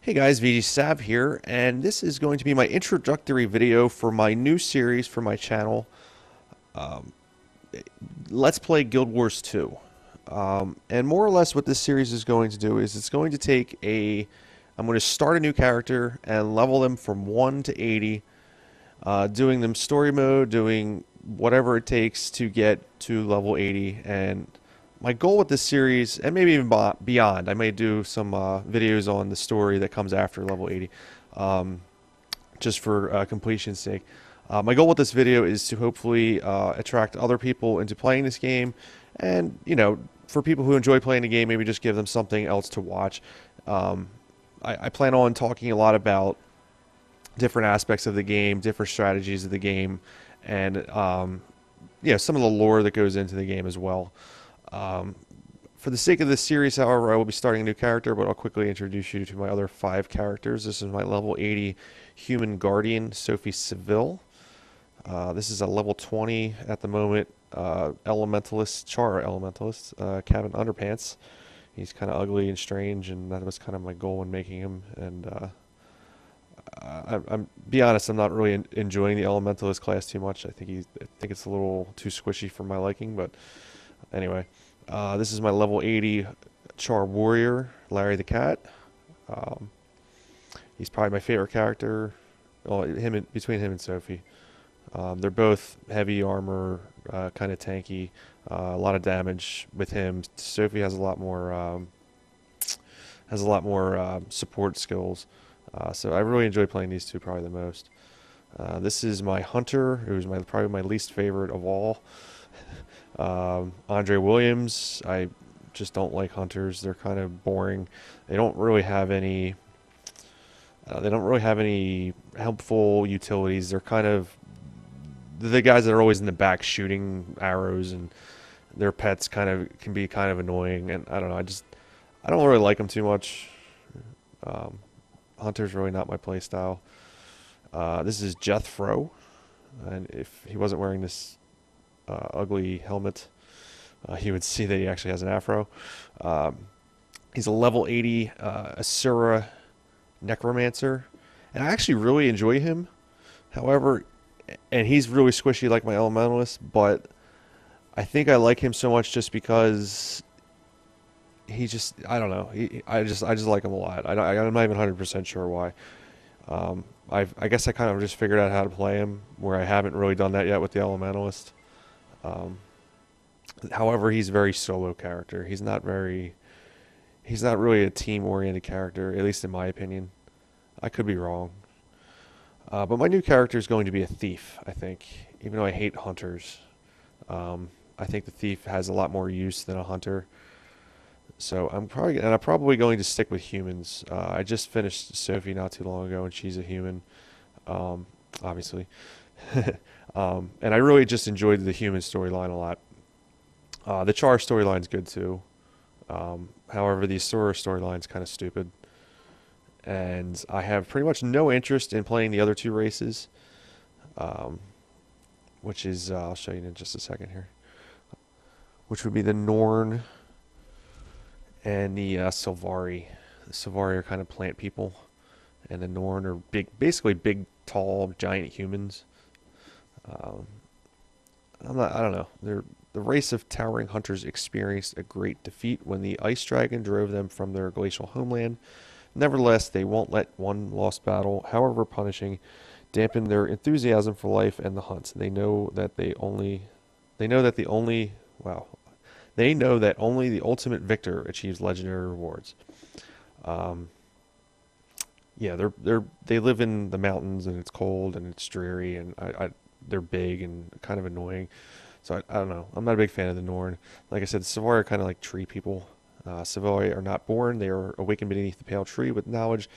Hey guys, VG Sav here, and this is going to be my introductory video for my new series for my channel, Let's Play Guild Wars 2. And more or less what this series is going to do is it's going to take I'm going to start a new character and level them from 1 to 80, doing them story mode, doing whatever it takes to get to level 80. And my goal with this series, and maybe even beyond, I may do some videos on the story that comes after level 80, um, just for completion's sake. My goal with this video is to hopefully attract other people into playing this game, and for people who enjoy playing the game, maybe just give them something else to watch. Um, I plan on talking a lot about different aspects of the game, different strategies of the game, and some of the lore that goes into the game as well. Um, for the sake of this series, however, I will be starting a new character, but I'll quickly introduce you to my other 5 characters. This is my level 80 human guardian, Sophie Seville. This is a level 20 at the moment elementalist, Char elementalist, Kevin Underpants. He's kind of ugly and strange, and that was kind of my goal in making him. And I'm be honest, I'm not really enjoying the elementalist class too much. I think it's a little too squishy for my liking, but anyway. This is my level 80 Char Warrior, Larry the Cat. Um, he's probably my favorite character. Well, between him and Sophie. They're both heavy armor, kind of tanky, a lot of damage with him. Sophie has a lot more support skills. So I really enjoy playing these two probably the most. This is my Hunter, who's probably my least favorite of all. Andre Williams, I just don't like hunters. They're kind of boring. They don't really have any. They don't really have any helpful utilities. They're kind of the guys that are always in the back shooting arrows, and their pets kind of can be kind of annoying. And I don't know. I don't really like them too much. Um, Hunter's really not my play style. This is Jethro, and if he wasn't wearing this ugly helmet, you would see that he actually has an afro. Um, he's a level 80 Asura Necromancer, and I actually really enjoy him. However, and he's really squishy like my Elementalist, but I think I like him so much just because I don't know. I just like him a lot. I'm not even 100% sure why. I guess I kind of just figured out how to play him, where I haven't really done that yet with the Elementalist. Um, However, he's a very solo character. He's not really a team-oriented character, at least in my opinion. I could be wrong. But my new character is going to be a thief, I think. Even though I hate hunters, I think the thief has a lot more use than a hunter. So I'm probably going to stick with humans. I just finished Sophie not too long ago, and she's a human, obviously. And I really just enjoyed the human storyline a lot. The Char storyline's good too. However, the Asura storyline's kind of stupid. And I have pretty much no interest in playing the other 2 races, um, which is, I'll show you in just a second here, which would be the Norn and the Sylvari. The Sylvari are kind of plant people, and the Norn are basically big, tall, giant humans. Um, I don't know. The race of towering hunters experienced a great defeat when the ice dragon drove them from their glacial homeland. Nevertheless, they won't let one lost battle, however punishing, dampen their enthusiasm for life and the hunt. They know that the only wow they know that only the ultimate victor achieves legendary rewards. Um, yeah, they live in the mountains, and it's cold and it's dreary, and they're big and kind of annoying. So I don't know. I'm not a big fan of the Norn. Like I said, the Sylvari are kind of like tree people. Sylvari are not born. They are awakened beneath the pale tree with knowledge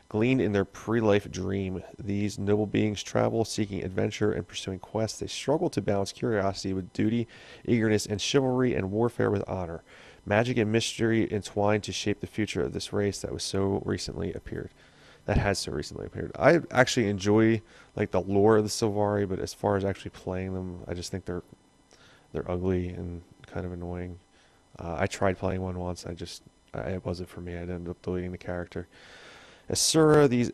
gleaned in their pre-life dream. These noble beings travel, seeking adventure and pursuing quests. They struggle to balance curiosity with duty, eagerness and chivalry, and warfare with honor. Magic and mystery entwined to shape the future of this race that has so recently appeared. I actually enjoy like the lore of the Sylvari, but as far as actually playing them, I just think they're ugly and kind of annoying. I tried playing one once. It wasn't for me. I ended up deleting the character. Asura, these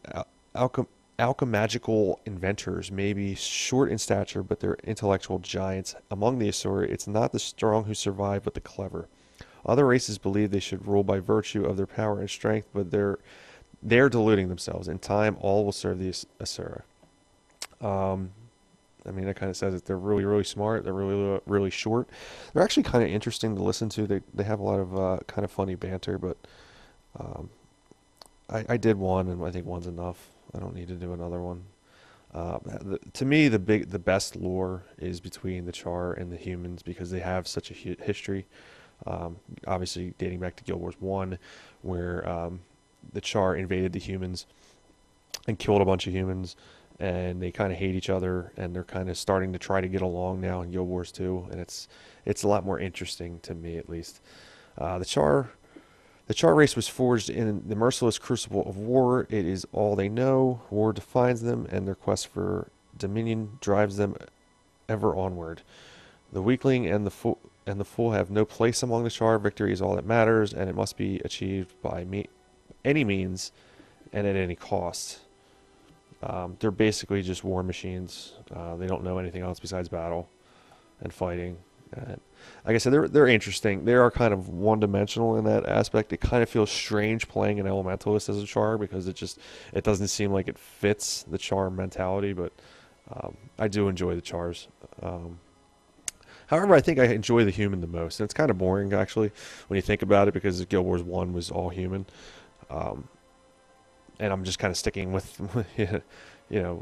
alchemagical inventors may be short in stature, but they're intellectual giants. Among the Asura, it's not the strong who survive, but the clever. Other races believe they should rule by virtue of their power and strength, but they're deluding themselves. In time, all will serve the Asura. Um, I mean, that kind of says it. They're really, really smart. They're really, really short. They're actually kind of interesting to listen to. They have a lot of kind of funny banter, but um, I did one, and I think one's enough. I don't need to do another one. To me, the best lore is between the Char and the humans because they have such a history. Obviously, dating back to Guild Wars 1, where the Char invaded the humans and killed a bunch of humans, and they kind of hate each other, and they're kind of starting to try to get along now in Guild Wars 2, and it's a lot more interesting to me at least. The Char. The Char race was forged in the merciless crucible of war. It is all they know. War defines them, and their quest for dominion drives them ever onward. The weakling and the fool have no place among the Char. Victory is all that matters, and it must be achieved by any means and at any cost. They're basically just war machines. They don't know anything else besides battle and fighting. And like I said, they're interesting. They are kind of one-dimensional in that aspect. It kind of feels strange playing an elementalist as a Char because it doesn't seem like it fits the Char mentality. But I do enjoy the Chars. However, I think I enjoy the human the most, and it's kind of boring actually when you think about it because Guild Wars 1 was all human, and I'm just kind of sticking with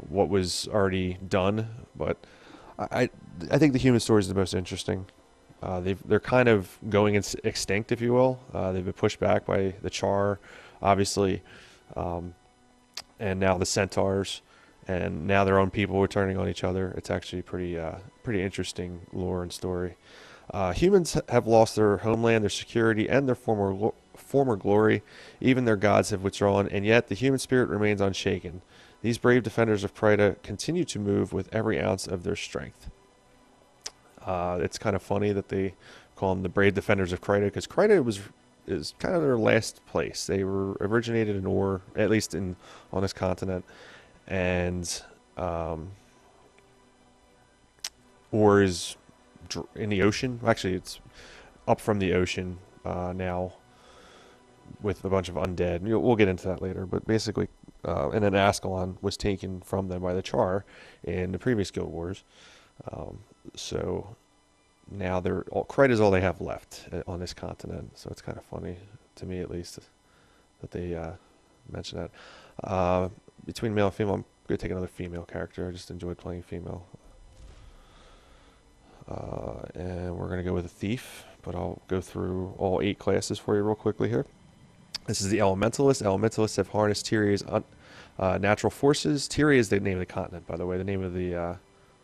what was already done. But I think the human story is the most interesting. They're kind of going extinct, if you will. They've been pushed back by the Char, obviously, and now the Centaurs, and now their own people are turning on each other. It's actually pretty interesting lore and story. Humans have lost their homeland, their security, and their former glory. Even their gods have withdrawn, and yet the human spirit remains unshaken. These brave defenders of Pryda continue to move with every ounce of their strength. It's kind of funny that they call them the brave defenders of Pryda because Pryda is kind of their last place. They were originated in Ur, at least on this continent, and Ur is in the ocean. Actually, it's up from the ocean now with a bunch of undead. We'll get into that later, but basically, and then Ascalon was taken from them by the Char in the previous Guild Wars. So now Krita is all they have left on this continent. So it's kind of funny to me, at least, that they mention that. Between male and female, I'm going to take another female character. I just enjoyed playing female. And we're going to go with a thief, but I'll go through all 8 classes for you real quickly here. This is the Elementalist. Elementalists have harnessed Tyrion's natural forces. Tyrion is the name of the continent, by the way. The name of the...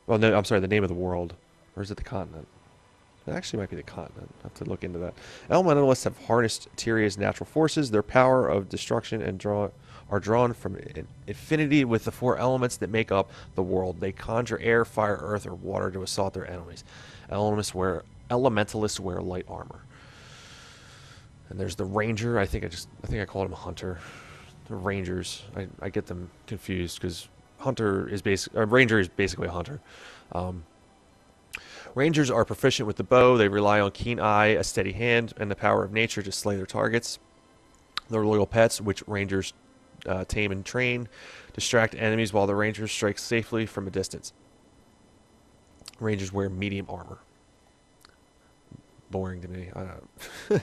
well, no, I'm sorry, the name of the world. Or is it the continent? It actually might be the continent. I have to look into that. Elementalists have harnessed Tyrion's natural forces. Their power of destruction are drawn from infinity with the 4 elements that make up the world. They conjure air, fire, earth, or water to assault their enemies. Elementalists wear light armor. And there's the ranger. I think I called him a hunter. The rangers. I get them confused because ranger is basically a hunter. Rangers are proficient with the bow. They rely on keen eye, a steady hand, and the power of nature to slay their targets. They're loyal pets, which rangers tame and train, distract enemies while the rangers strike safely from a distance. Rangers wear medium armor. Boring to me. I don't know.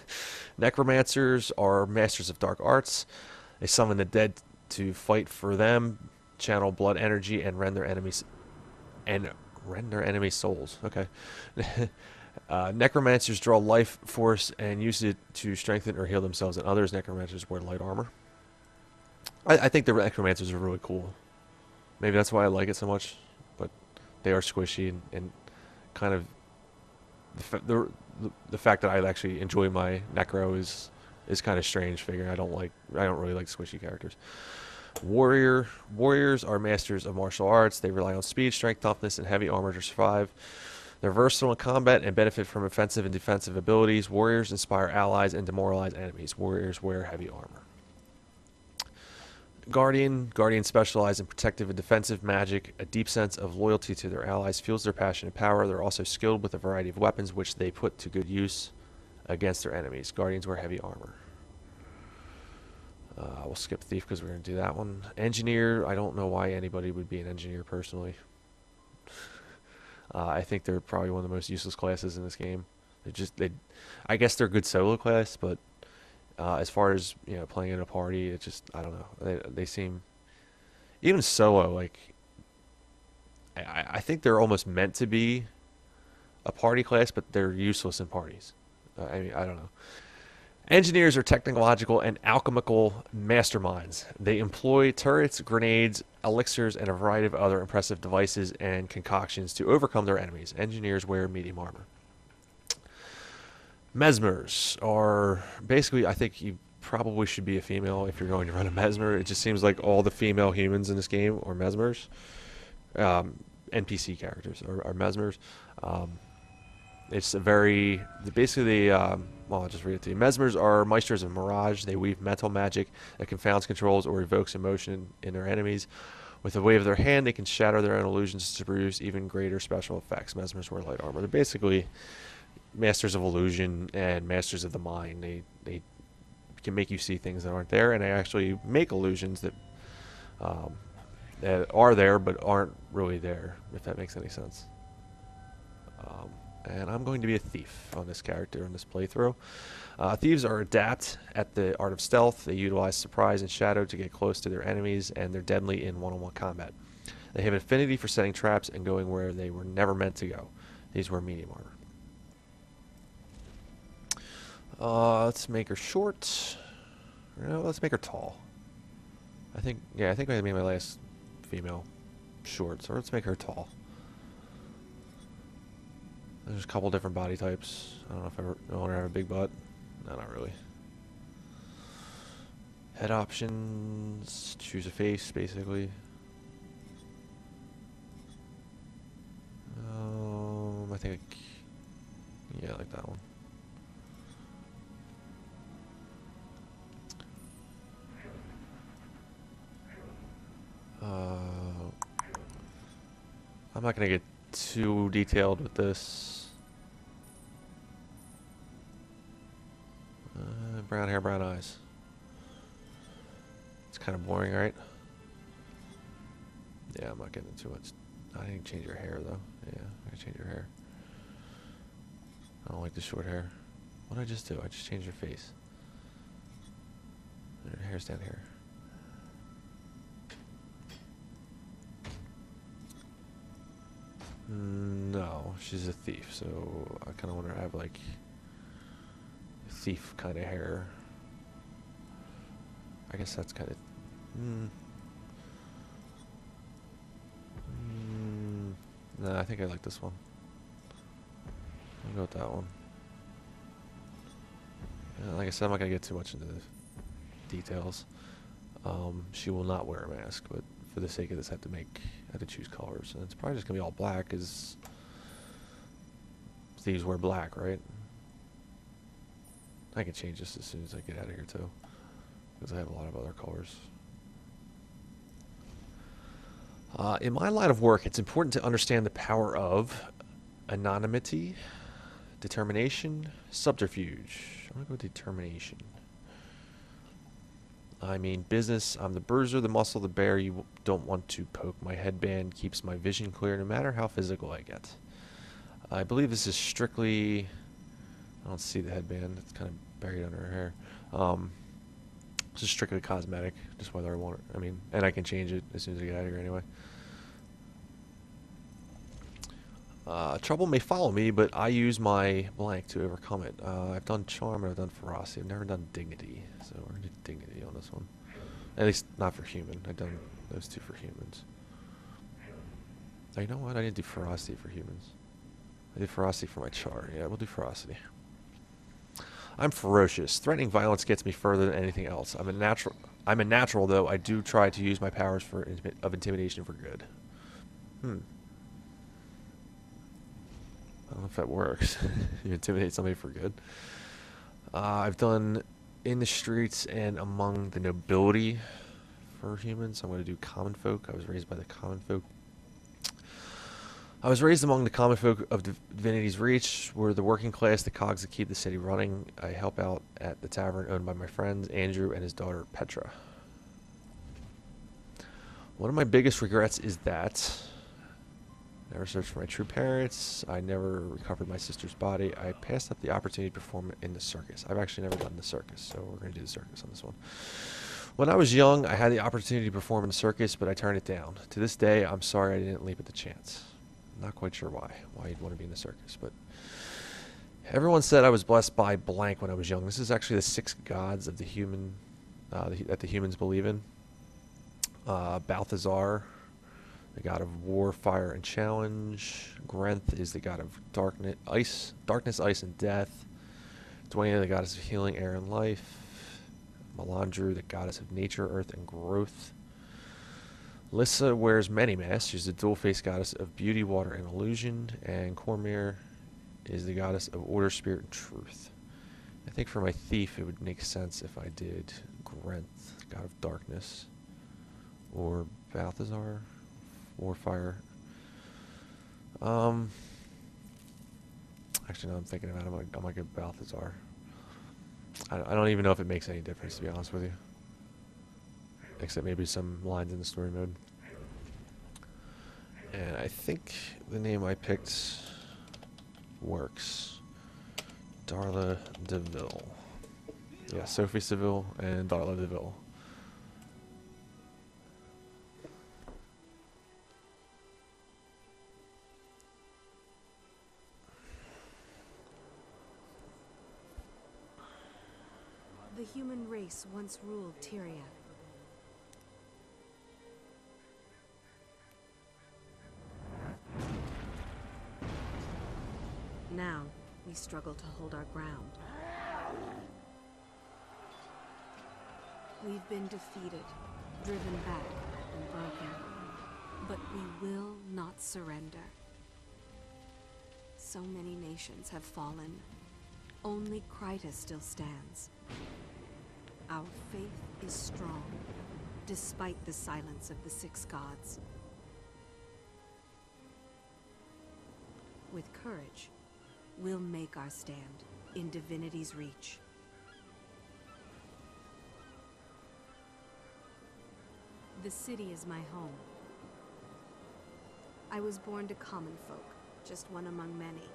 Necromancers are masters of dark arts. They summon the dead to fight for them, channel blood energy, and rend their enemies souls. Okay. Necromancers draw life force and use it to strengthen or heal themselves, and others necromancers wear light armor. I think the necromancers are really cool. Maybe that's why I like it so much, but they are squishy and kind of the fact that I actually enjoy my necro is kind of strange. Figuring I don't really like squishy characters. Warriors are masters of martial arts. They rely on speed, strength, toughness, and heavy armor to survive. They're versatile in combat and benefit from offensive and defensive abilities. Warriors inspire allies and demoralize enemies. Warriors wear heavy armor. Guardian. Guardians specialize in protective and defensive magic. A deep sense of loyalty to their allies fuels their passion and power. They're also skilled with a variety of weapons, which they put to good use against their enemies. Guardians wear heavy armor. We'll skip Thief because we're going to do that one. Engineer. I don't know why anybody would be an engineer personally. I think they're probably one of the most useless classes in this game. I guess they're a good solo class, but as far as playing in a party, it just I don't know. They seem even solo like I think they're almost meant to be a party class, but they're useless in parties. I mean I don't know. Engineers are technological and alchemical masterminds. They employ turrets, grenades, elixirs, and a variety of other impressive devices and concoctions to overcome their enemies. Engineers wear medium armor. Mesmers are basically, I think you probably should be a female if you're going to run a Mesmer. It just seems like all the female humans in this game are Mesmers. NPC characters are Mesmers. It's a very, basically, well, I'll just read it to you. Mesmers are Meisters of Mirage. They weave mental magic that confounds, controls, or evokes emotion in their enemies. With a wave of their hand, they can shatter their own illusions to produce even greater special effects. Mesmers wear light armor. They're basically masters of illusion and masters of the mind. They can make you see things that aren't there, and they actually make illusions that are there but aren't really there, if that makes any sense. And I'm going to be a thief on this character in this playthrough. Thieves are adept at the art of stealth. They utilize surprise and shadow to get close to their enemies, and they're deadly in one-on-one combat. They have an affinity for setting traps and going where they were never meant to go. These wear medium armor. Let's make her short. No, let's make her tall. I think I made my last female short, so let's make her tall. There's a couple different body types. I don't know if I want to have a big butt. No, not really. Head options. Choose a face, basically. I think, yeah, I like that one. I'm not gonna get too detailed with this. Brown hair, brown eyes. It's kind of boring, right? Yeah, I'm not getting too much. I didn't change your hair though. Yeah, I can change your hair. I don't like the short hair. What did I just do? I just changed your face. Your hair's down here. No, she's a thief, so I kind of want her to have like thief kind of hair. I guess that's kind of. Nah, I think I like this one. I'll go with that one. Like I said, I'm not gonna get too much into the details. She will not wear a mask, but for the sake of this, I have to choose colors, and it's probably just gonna be all black, because thieves wear black, right? I can change this as soon as I get out of here too, because I have a lot of other colors. In my line of work, it's important to understand the power of anonymity, determination, subterfuge. I'm gonna go with determination. I mean business. I'm the bruiser, the muscle, the bear you don't want to poke. My headband keeps my vision clear no matter how physical I get. I believe this is strictly... I don't see the headband. It's kind of buried under her hair. This is strictly cosmetic, just whether I want it. I mean, and I can change it as soon as I get out of here anyway. Trouble may follow me, but I use my blank to overcome it. I've done charm and I've done ferocity. I've never done dignity, so we're going to do dignity on this one. At least not for human. I've done those two for humans. Oh, you know what? I didn't do ferocity for humans. I did ferocity for my char. Yeah, we'll do ferocity. I'm ferocious. Threatening violence gets me further than anything else. I'm a natural, though. I do try to use my powers of intimidation for good. I don't know if that works. You intimidate somebody for good. I've done in the streets and among the nobility prefer humans. I'm going to do common folk. I was raised by the common folk. I was raised among the common folk of Divinity's Reach. We're the working class, the cogs that keep the city running. I help out at the tavern owned by my friends, Andrew and his daughter, Petra. One of my biggest regrets is that never searched for my true parents. I never recovered my sister's body. I passed up the opportunity to perform in the circus. I've actually never done the circus, so we're going to do the circus on this one. When I was young, I had the opportunity to perform in the circus, but I turned it down. To this day, I'm sorry I didn't leap at the chance. Not quite sure why you'd want to be in the circus, but everyone said I was blessed by blank when I was young. This is actually the 6 gods of the human that the humans believe in. Balthazar, the god of war, fire, and challenge. Grenth is the god of darkness, ice, and death. Dwayne, the goddess of healing, air, and life. Melandru, the goddess of nature, earth, and growth. Lissa wears many masks. She's the dual-faced goddess of beauty, water, and illusion. And Cormyr is the goddess of order, spirit, and truth. I think for my thief, it would make sense if I did Grenth, god of darkness, or Balthazar, or fire. Actually, no, I'm thinking about it. I'm gonna go Balthazar. I don't even know if it makes any difference, to be honest with you. Except maybe some lines in the story mode. And I think the name I picked works. Darla DeVille. Yeah, Sophie Seville and Darla DeVille. The human race once ruled Tyria. Now, we struggle to hold our ground. We've been defeated, driven back, and broken. But we will not surrender. So many nations have fallen. Only Kryta still stands. Our faith is strong, despite the silence of the 6 gods. With courage, we'll make our stand in Divinity's Reach. The city is my home. I was born to common folk, just one among many.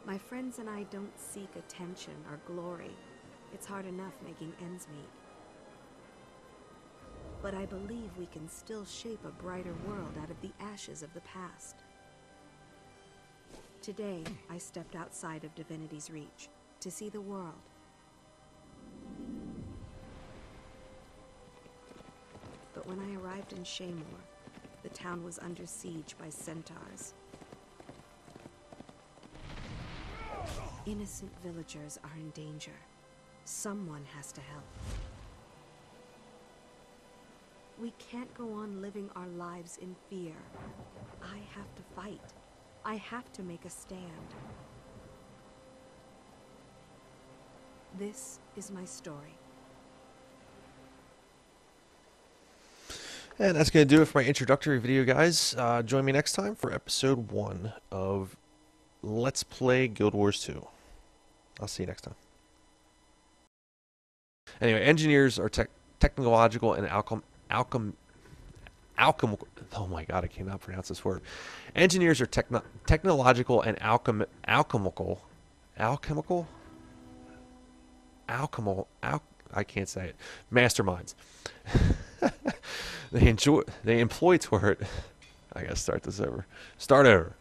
My friends and I don't seek attention or glory. It's hard enough making ends meet. But I believe we can still shape a brighter world out of the ashes of the past. Today, I stepped outside of Divinity's Reach to see the world. But when I arrived in Shaymor, the town was under siege by centaurs. Innocent villagers are in danger. Someone has to help. We can't go on living our lives in fear. I have to fight. I have to make a stand. This is my story. And that's going to do it for my introductory video, guys. Join me next time for episode 1 of Let's Play Guild Wars 2. I'll see you next time. Anyway, engineers are technological and alchemical. Oh my god, I cannot pronounce this word. Engineers are technological and alchemical. I can't say it. Masterminds. They employ toward. I gotta start this over. Start over.